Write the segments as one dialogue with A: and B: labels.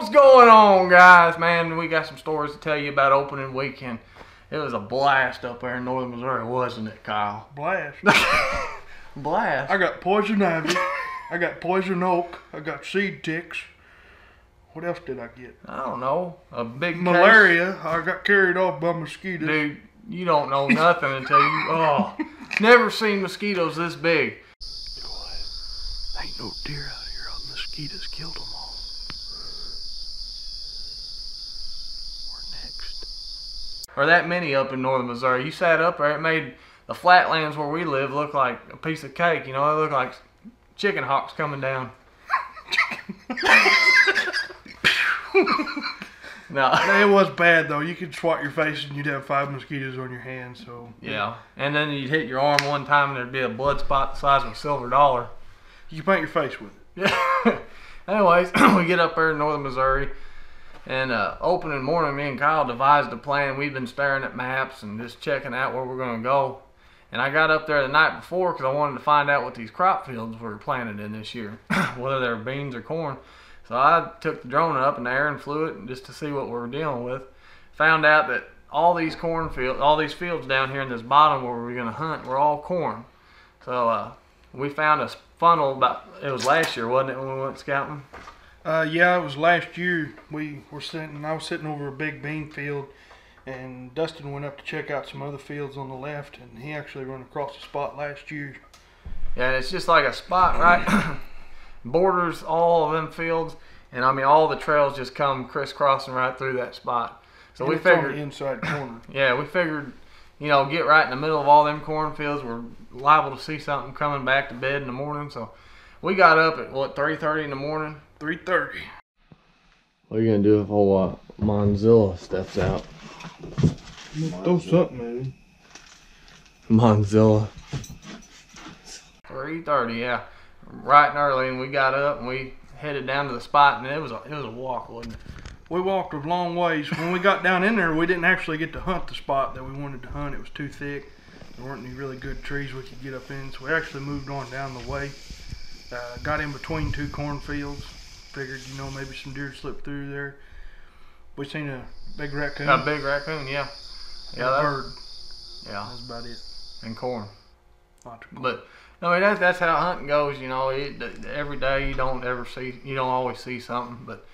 A: What's going on, guys? Man, we got some stories to tell you about opening weekend. It was a blast up there in northern Missouri, wasn't it, Kyle?
B: Blast.
A: Blast.
B: I got poison ivy. I got poison oak. I got seed ticks. What else did I get?
A: I don't know. A big
B: malaria.
A: case.
B: I got carried off by mosquitoes.
A: Dude, you don't know nothing until you... never seen mosquitoes this big.
B: What? Ain't no deer out here. Mosquitoes killed them all. We're next.
A: Or that many up in northern Missouri. You sat up there, it made the flatlands where we live look like a piece of cake. You know, they look like chicken hawks coming down. No,
B: it was bad though. You could swat your face and you'd have 5 mosquitoes on your hands. So
A: yeah, and then you'd hit your arm one time and there'd be a blood spot the size of a silver dollar.
B: You can paint your face with it.
A: Yeah. Anyways, we get up there in northern Missouri, and opening morning, me and Kyle devised a plan. We've been staring at maps and just checking out where we're going to go. And I got up there the night before because I wanted to find out what these crop fields were planted in this year, whether they were beans or corn. So I took the drone up in the air and flew it just to see what we were dealing with. Found out that all these fields down here in this bottom where we were going to hunt were all corn. So we found a funnel it was last year, wasn't it, when we went scouting?
B: Yeah, it was last year. I was sitting over a big bean field, and Dustin went up to check out some other fields on the left, and he actually ran across the spot last year.
A: Yeah, it's just like a spot, right? Borders all of them fields, and I mean all the trails just come crisscrossing right through that spot. So
B: and
A: we
B: it's
A: figured
B: on the inside corner.
A: Yeah, we figured, you know, get right in the middle of all them cornfields. We're liable to see something coming back to bed in the morning. So we got up at what, 3:30 in the morning?
B: 3:30.
A: What are you gonna do if old Monzilla steps out?
B: Throw something at him.
A: Monzilla. 3:30, yeah. Right and early, and we got up and we headed down to the spot, and it was a walk, wasn't it?
B: We walked a long ways. When we got down in there, we didn't actually get to hunt the spot that we wanted to hunt. It was too thick. There weren't any really good trees we could get up in, so we actually moved on down the way. Got in between 2 cornfields. Figured, you know, maybe some deer slipped through there. We seen a big raccoon.
A: A big raccoon, yeah.
B: Yeah, a bird.
A: Yeah.
B: That's about it.
A: And corn.
B: Lots of corn.
A: But I mean, that's how hunting goes. You know, every day you don't always see something. But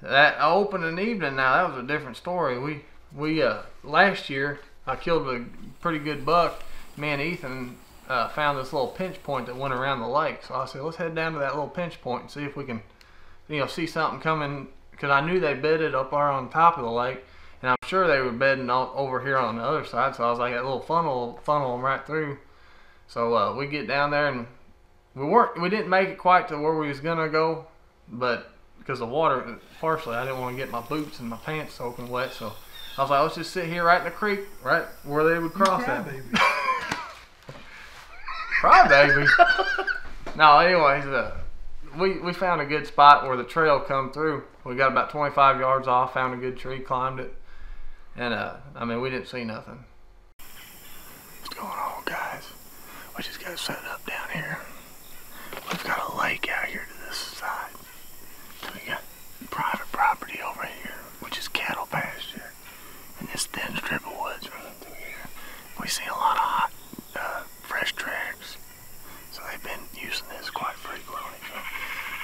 A: that opening evening, now that was a different story. We last year I killed a pretty good buck. Me and Ethan found this little pinch point that went around the lake. So I said, let's head down to that little pinch point and see if we can, you know, see something coming. Because I knew they bedded up there on top of the lake, and I'm sure they were bedding over here on the other side. So I was like, that little funnel them right through. So we get down there, and we didn't make it quite to where we was gonna go, but because the water, partially, I didn't want to get my boots and my pants soaking wet. So I was like, let's just sit here right in the creek, right where they would cross that.
B: Baby.
A: Cry baby. No, anyways, we found a good spot where the trail come through. We got about 25 yards off, found a good tree, climbed it, and I mean, we didn't see nothing.
B: What's going on, guys? We just got set up down here. We've got a lake out here to this side. We got private property over here, which is cattle pasture, and this thin strip of woods running through here. We see a lot of hot, fresh tracks, so they've been using this quite frequently. So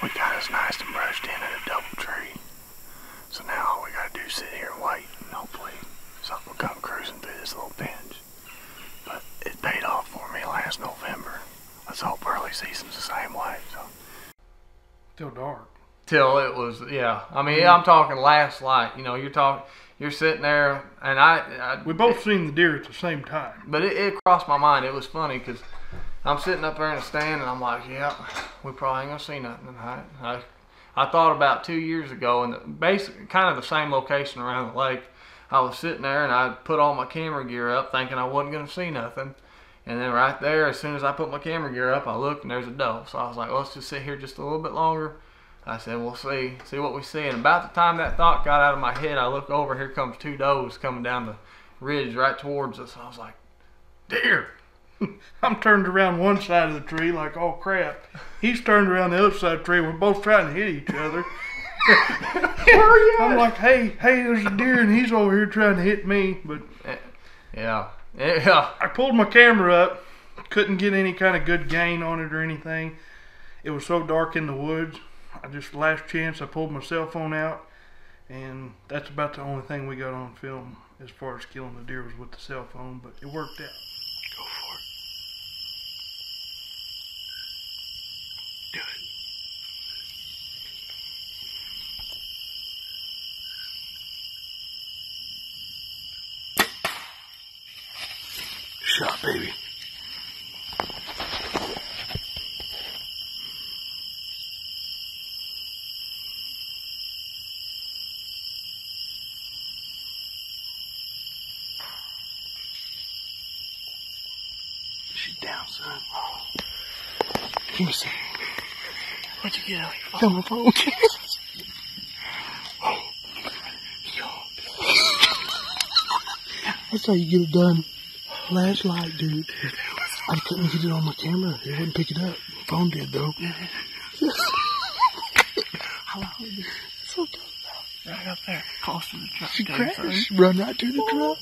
B: we got us nice and brushed in at a double tree. So now all we gotta do is sit here and wait, and hopefully something will come cruising through this little pinch. But it paid off for me last November. Let's hope early season's the same way. So till dark.
A: Till it was, yeah. I mean, I'm talking last light. You know, you're sitting there, and
B: we both seen the deer at the same time.
A: But it crossed my mind. It was funny because I'm sitting up there in the stand, and I'm like, yeah, we probably ain't gonna see nothing tonight. I thought about 2 years ago, and basically kind of the same location around the lake. I was sitting there, and I put all my camera gear up thinking I wasn't going to see nothing. And then right there, as soon as I put my camera gear up, I looked, and there's a doe. So I was like, let's just sit here just a little bit longer. I said, we'll see what we see. And about the time that thought got out of my head, I look over, here comes 2 does coming down the ridge right towards us. I was like, deer.
B: I'm turned around one side of the tree like, oh crap. He's turned around the other side of the tree. We're both trying to hit each other.
A: Where are you at?
B: I'm like, hey, there's a deer, and he's over here trying to hit me. But
A: yeah.
B: I pulled my camera up, couldn't get any kind of good gain on it or anything. It was so dark in the woods. I just, last chance, I pulled my cell phone out, and that's about the only thing we got on film as far as killing the deer was with the cell phone, but it worked out. Go for it. Do it. Shot, baby. She's down, son. Give me some. What'd you get on your phone? On my phone. That's how you get it done. Flashlight, dude. I couldn't get it on my camera. It wouldn't pick it up. My phone did, though. How long did it? So good. Right up there, close to the truck. She crashed. Run right to the truck.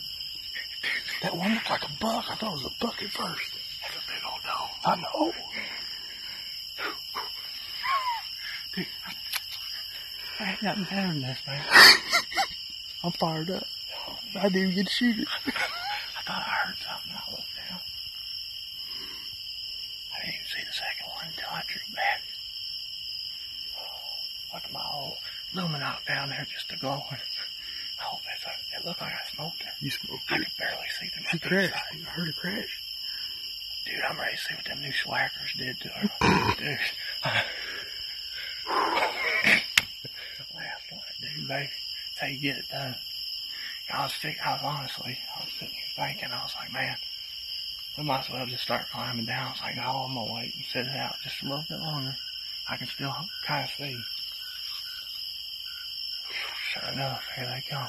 B: That one looked like a buck. I thought it was a buck at first. That's a big old dog. I know. Dude, I ain't nothing better than this, man. I'm fired up. I didn't even get to shoot it. I thought I heard something. I looked down. I didn't even see the second one until I drew back. Look at my old Luminok down there just a glowing. Oh, it looked like I smoked it. You smoked it? I could barely see them. She crashed. I heard her crash. Dude, I'm ready to see what them new swackers did to her. Dude. Last night, dude, baby. That's how you get it done. I was sitting here thinking, I was like, man, we might as well just start climbing down. I was like, no, I'm gonna wait and sit it out just a little bit longer. I can still kind of see. Sure enough, here they come.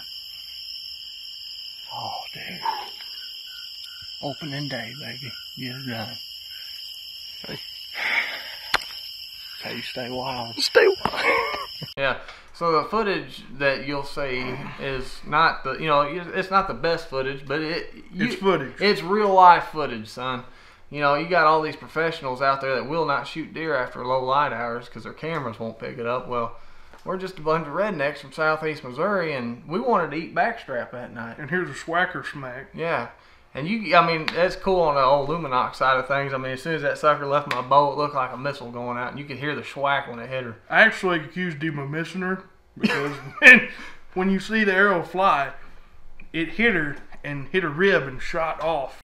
B: Oh, dude. Opening day, baby. Get it done. Hey, you stay wild. Stay wild.
A: Yeah. So the footage that you'll see is not the, it's not the best footage, but it's footage. It's real life footage, son. You got all these professionals out there that will not shoot deer after low light hours because their cameras won't pick it up. Well, we're just a bunch of rednecks from southeast Missouri, and we wanted to eat backstrap that night.
B: And here's a swacker smack.
A: Yeah. And that's cool on the old Luminok side of things. I mean, as soon as that sucker left my bow, it looked like a missile going out, and you could hear the schwack when it hit her.
B: I actually accused him of missing her because when you see the arrow fly, it hit her and hit a rib and shot off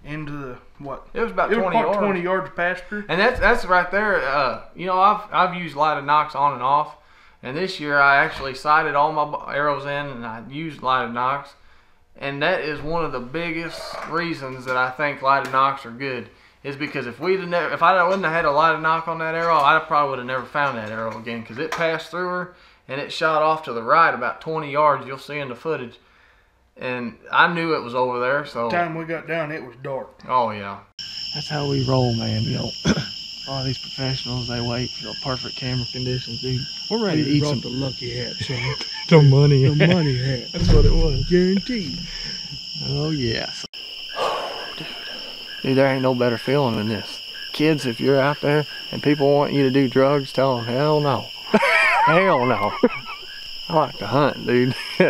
B: into the what?
A: It was about 20 yards.
B: 20 yards past her.
A: And that's right there. I've used lighted nocks on and off. And this year I actually sighted all my arrows in and I used lighted nocks. And that is one of the biggest reasons that I think lighted nocks are good. Is because if I wouldn't have had a lighted nock on that arrow, I probably would have never found that arrow again. Because it passed through her and it shot off to the right about 20 yards. You'll see in the footage. And I knew it was over there. So
B: the time we got down, it was dark.
A: Oh, yeah.
C: That's how we roll, man. All these professionals, they wait for the perfect camera conditions, dude. We're ready to eat some.
B: The lucky hat, son.
C: The money hat.
B: The money hat.
C: That's what it was.
B: Guaranteed.
C: Oh, yes.
A: Dude, there ain't no better feeling than this. Kids, if you're out there and people want you to do drugs, tell them, hell no. Hell no. I like to hunt, dude. You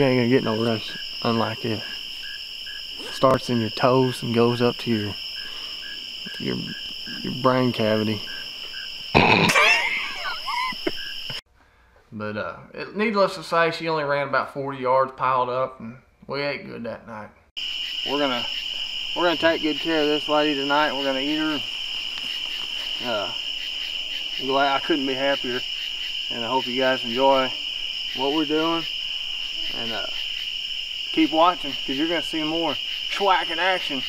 A: ain't gonna get no rush unlike it. Starts in your toes and goes up to your brain cavity. But needless to say, she only ran about 40 yards piled up, and we ate good that night. We're gonna take good care of this lady tonight. We're gonna eat her. I'm glad I couldn't be happier, and I hope you guys enjoy what we're doing, and keep watching because you're gonna see more schwack in action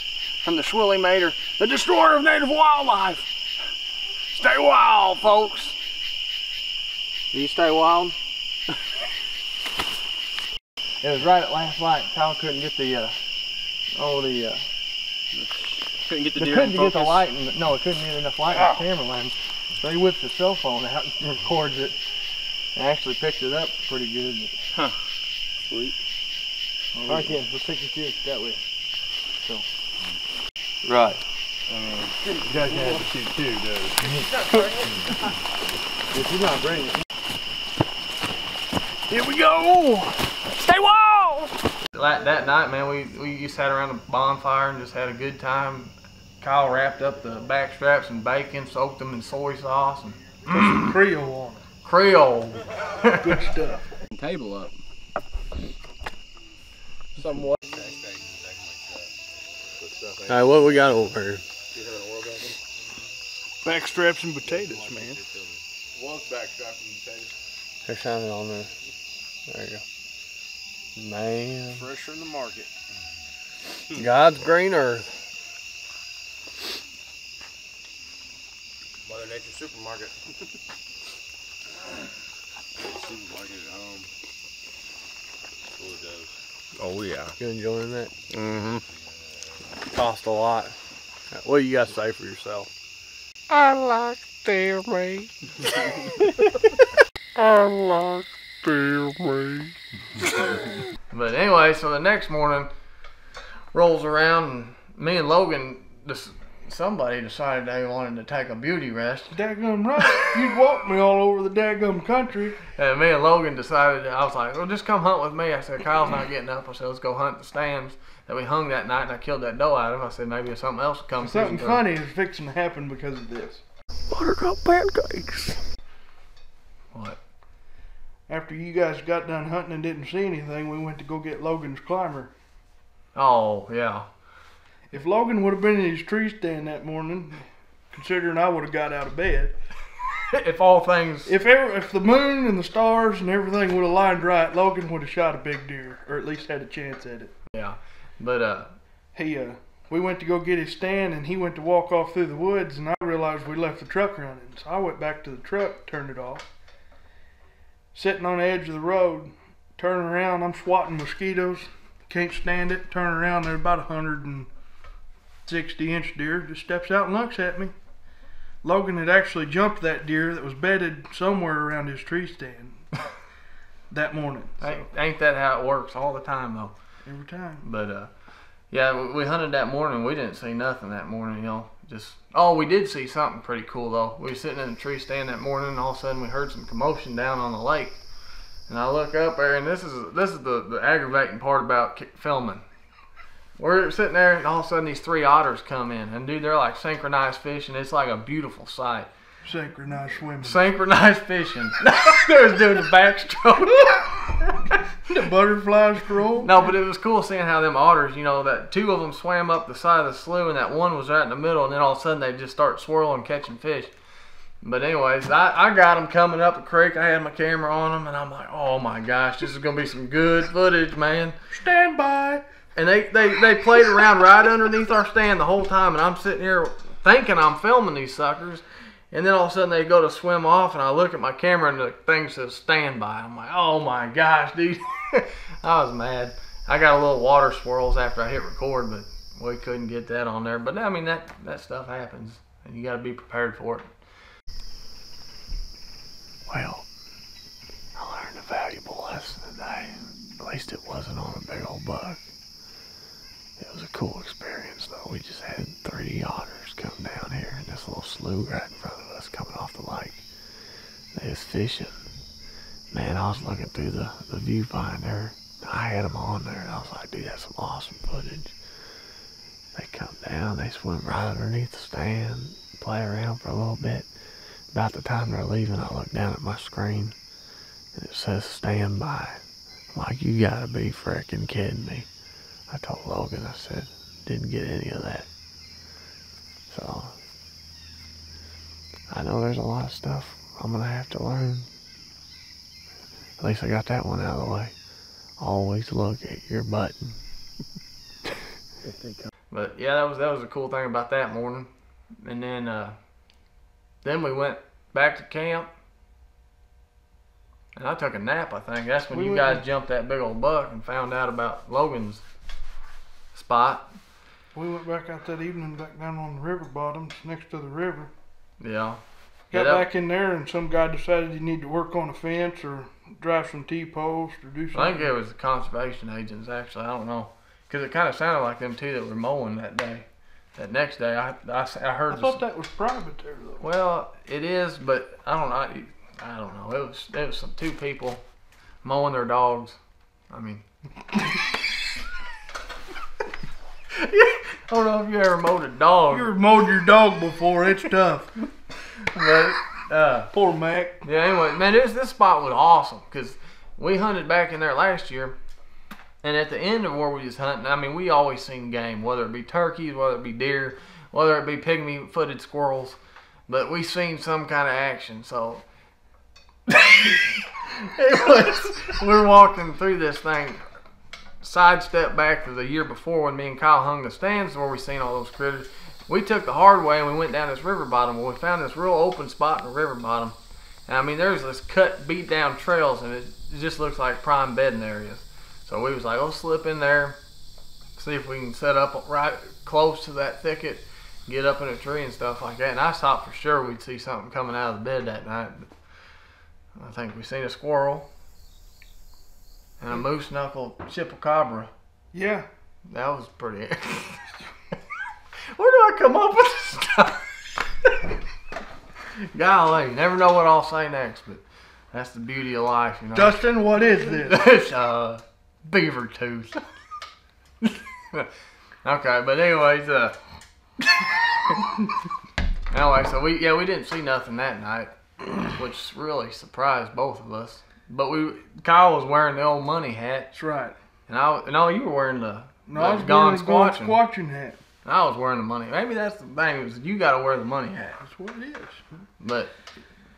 A: from the Swilly Mater, the destroyer of native wildlife. Stay wild, folks. Do you stay wild? It was right at last light. Kyle couldn't get the
C: couldn't get the deer
A: couldn't
C: in
A: get
C: focus.
A: the light, no, it couldn't get enough light in the camera lens. So he whipped the cell phone out and records it. And actually picked it up pretty good.
B: Huh. Sweet.
A: All right, Ken, let's take the kids that way. So.
B: Right.
A: You guys have to shoot too, dude. If you're not bringing it.
B: Here we go! Stay wild!
A: That night, man, we sat around the bonfire and just had a good time. Kyle wrapped up the back straps in bacon, soaked them in soy sauce, and
C: put some Creole on it.
A: Creole.
C: Good stuff.
B: Table up. Somewhat.
A: Alright, what we got over here?
C: Back straps and potatoes, man.
B: Backstraps and potatoes.
A: They're shining on there. There you go. Man.
B: Fresher in the market.
A: God's green earth.
B: Mother Nature supermarket. Supermarket at home. Full of those. Oh yeah.
A: You enjoying that?
B: Mm-hmm.
A: Cost a lot. What do you got to say for yourself?
B: I like their meat. I like their meat.
A: But anyway, so the next morning rolls around and me and Logan, somebody decided they wanted to take a beauty rest.
C: Daggum right. You'd walk me all over the daggum country.
A: And me and Logan decided, I was like, well, just come hunt with me. I said, Kyle's not getting up. I said, let's go hunt the stands that we hung that night, and I killed that doe out of him. I said, maybe something else will come.
C: Something funny is fixing to happen because of this.
B: Buttercup pancakes.
A: What?
C: After you guys got done hunting and didn't see anything, we went to go get Logan's climber.
A: Oh, yeah.
C: If Logan would have been in his tree stand that morning, considering I would have got out of bed.
A: If all things...
C: If the moon and the stars and everything would have lined right, Logan would have shot a big deer, or at least had a chance at it.
A: Yeah, but
C: we went to go get his stand, and he went to walk off through the woods, and I realized we left the truck running. So I went back to the truck, turned it off. Sitting on the edge of the road, turning around, I'm swatting mosquitoes. Can't stand it. Turn around, there's about 160-inch deer. Just steps out and looks at me. Logan had actually jumped that deer that was bedded somewhere around his tree stand that morning. So.
A: Ain't that how it works all the time, though?
C: Every time.
A: But, yeah, we hunted that morning. We didn't see nothing that morning, you know. We did see something pretty cool, though. We were sitting in a tree stand that morning, and all of a sudden we heard some commotion down on the lake. And I look up there, and this is the aggravating part about filming. We're sitting there, and all of a sudden these 3 otters come in. And, dude, they're like synchronized fishing. It's like a beautiful sight.
C: Synchronized swimming.
A: Synchronized fishing. They was doing the backstroke.
C: The butterflies roll.
A: No, but it was cool seeing how them otters, you know, that 2 of them swam up the side of the slough, and that one was right in the middle, and then all of a sudden they just start swirling, catching fish. But anyways, I got them coming up the creek. I had my camera on them, and I'm like, oh my gosh, this is going to be some good footage, man.
C: Stand by.
A: And they played around right underneath our stand the whole time, and I'm sitting here thinking I'm filming these suckers. And then all of a sudden they go to swim off, and I look at my camera, and the thing says stand by. I'm like, oh my gosh, dude. I was mad. I got a little water swirls after I hit record, but we couldn't get that on there. But I mean, that stuff happens, and you got to be prepared for it.
B: Well, I learned a valuable lesson today. At least it wasn't on a big old buck. It was a cool experience, though. We just had 3 otters come down here in this little slough right in front of us coming off the lake. They was fishing. Man, I was looking through the viewfinder. I had them on there, and I was like, dude, that's some awesome footage. They come down, they swim right underneath the stand, play around for a little bit. About the time they're leaving, I look down at my screen, and it says stand by. I'm like, you gotta be frickin' kidding me. I told Logan, I said, didn't get any of that. So, I know there's a lot of stuff I'm going to have to learn. At least I got that one out of the way. Always look at your button.
A: But yeah, that was a cool thing about that morning. And then we went back to camp. And I took a nap, I think. That's when you guys jumped that big old buck and found out about Logan's spot.
C: We went back out that evening back down on the river bottoms next to the river.
A: Yeah.
C: Got back in there, and some guy decided you need to work on a fence or drive some T-post or do something.
A: I think it was the conservation agents, actually. I don't know. Because it kind of sounded like them two that were mowing that day. That next day, I heard.
C: I thought that was private there, though.
A: Well, it is, but I don't know. I don't know. It was some two people mowing their dogs. I mean, I don't know if you ever mowed a dog.
C: You ever mowed your dog before? It's tough.
A: But
C: Poor Mac.
A: yeah. Anyway, man, this spot was awesome because we hunted back in there last year. And at the end of where we was hunting, I mean, we always seen game, whether it be turkeys, whether it be deer, whether it be pygmy-footed squirrels, but we seen some kind of action. So we're walking through this thing, sidestep back to the year before when me and Kyle hung the stands where we seen all those critters. We took the hard way and we went down this river bottom. Well, we found this real open spot in the river bottom. And I mean, there's this cut, beat down trails, and it just looks like prime bedding areas. So we was like, let's slip in there, see if we can set up right close to that thicket, get up in a tree and stuff like that. And I thought for sure we'd see something coming out of the bed that night. But I think we seen a squirrel and a moose knuckle chupacabra.
C: Yeah.
A: That was pretty. Where do I come up with this stuff? Golly, never know what I'll say next, but that's the beauty of life, you know.
C: Dustin, what is this?
A: Beaver tooth. Okay, but anyways, anyway, so we didn't see nothing that night, which really surprised both of us. But Kyle was wearing the old money hat.
C: That's right.
A: And you were wearing the
C: I was
A: gone
C: wearing the
A: squatching
C: hat.
A: I was wearing the money. Maybe that's the thing, is you got to wear the money hat.
C: That's what it is.
A: But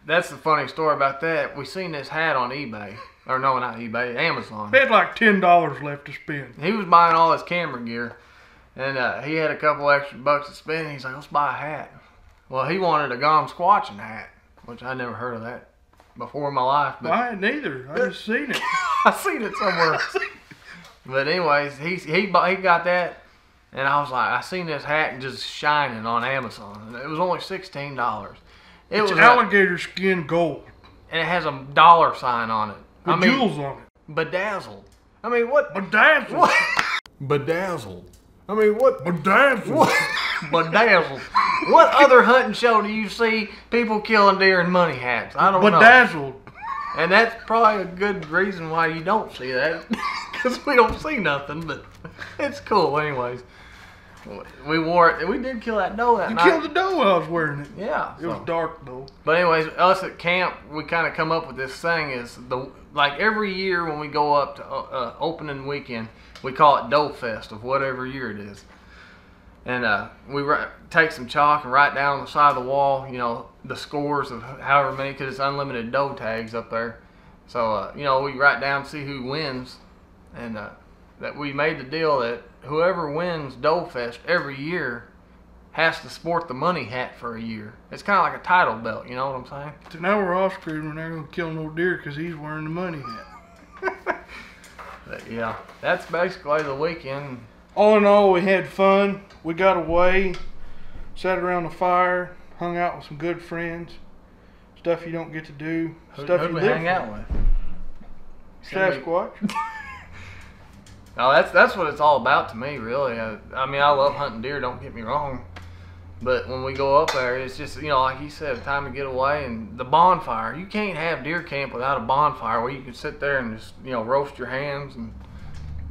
A: that's the funny story about that. We seen this hat on eBay. Or no, not eBay, Amazon.
C: He had like $10 left to spend.
A: He was buying all his camera gear. And he had a couple extra bucks to spend. And he's like, let's buy a hat. Well, he wanted a gone squatching hat, which I never heard of that before in my life. But
C: I hadn't either. I just seen it.
A: I seen it somewhere. But anyways, he got that. And I was like, I seen this hat just shining on Amazon. And it was only $16.
C: It's alligator skin gold.
A: And it has a dollar sign on it.
C: With jewels on it.
A: Bedazzled. I mean, what?
C: Bedazzled.
A: What? Bedazzled. I mean, what?
C: Bedazzled.
A: What? Bedazzled. What other hunting show do you see people killing deer in money hats? I don't know.
C: Bedazzled.
A: And that's probably a good reason why you don't see that. Because we don't see nothing, but it's cool anyways. We wore it. We did kill that doe that night.
C: You killed the doe while I was wearing it.
A: Yeah.
C: It was dark though.
A: But anyways, us at camp, we kind of come up with this thing is like every year when we go up to opening weekend, we call it Doe Fest of whatever year it is. And we take some chalk and write down on the side of the wall, you know, the scores of however many, because it's unlimited doe tags up there. So, you know, we write down, see who wins. And that we made the deal that whoever wins Doe Fest every year has to sport the money hat for a year. It's kind of like a title belt, you know what I'm saying?
C: So now we're all screwed. We're not going to kill no deer because he's wearing the money hat.
A: But yeah, that's basically the weekend.
C: All in all, we had fun. We got away, sat around the fire, hung out with some good friends. Stuff you don't get to do. Stuff
A: Who'd
C: you
A: we
C: live
A: hang out with?
C: Sasquatch.
A: No, that's what it's all about to me, really. I mean, I love hunting deer, don't get me wrong. But when we go up there, it's just, you know, like you said, time to get away. And the bonfire. You can't have deer camp without a bonfire where you can sit there and just, you know, roast your hams and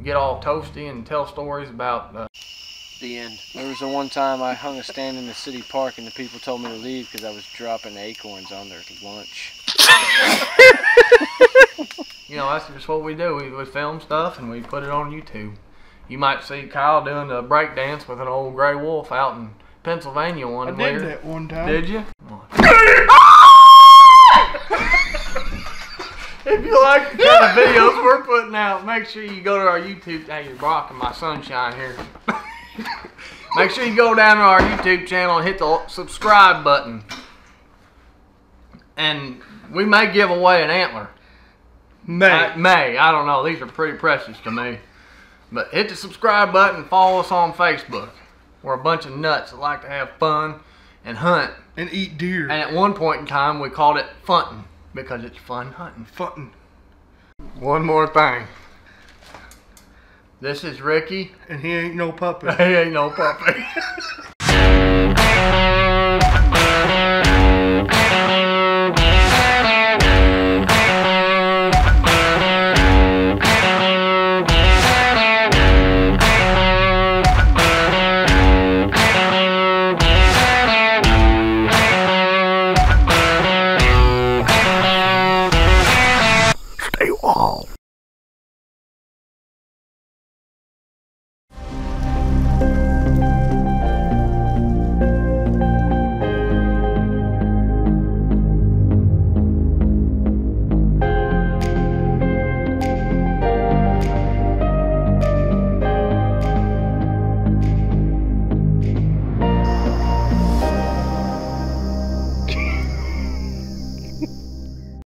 A: get all toasty and tell stories about
D: the end. There was the one time I hung a stand in the city park and the people told me to leave because I was dropping acorns on their lunch.
A: You know, that's just what we do. We film stuff and we put it on YouTube. You might see Kyle doing a break dance with an old gray wolf out in Pennsylvania
C: I did that one time.
A: Did you? If you like the kind of videos we're putting out, make sure you go to our YouTube. Hey, you're blocking my sunshine here. Make sure you go down to our YouTube channel and hit the subscribe button. And we may give away an antler. May. I don't know. These are pretty precious to me. But hit the subscribe button and follow us on Facebook. We're a bunch of nuts that like to have fun and hunt.
C: And eat deer.
A: And at one point in time, we called it funtin' because it's fun hunting.
C: Funtin'.
A: One more thing. This is Ricky.
C: And he ain't no puppy.
A: He ain't no puppy.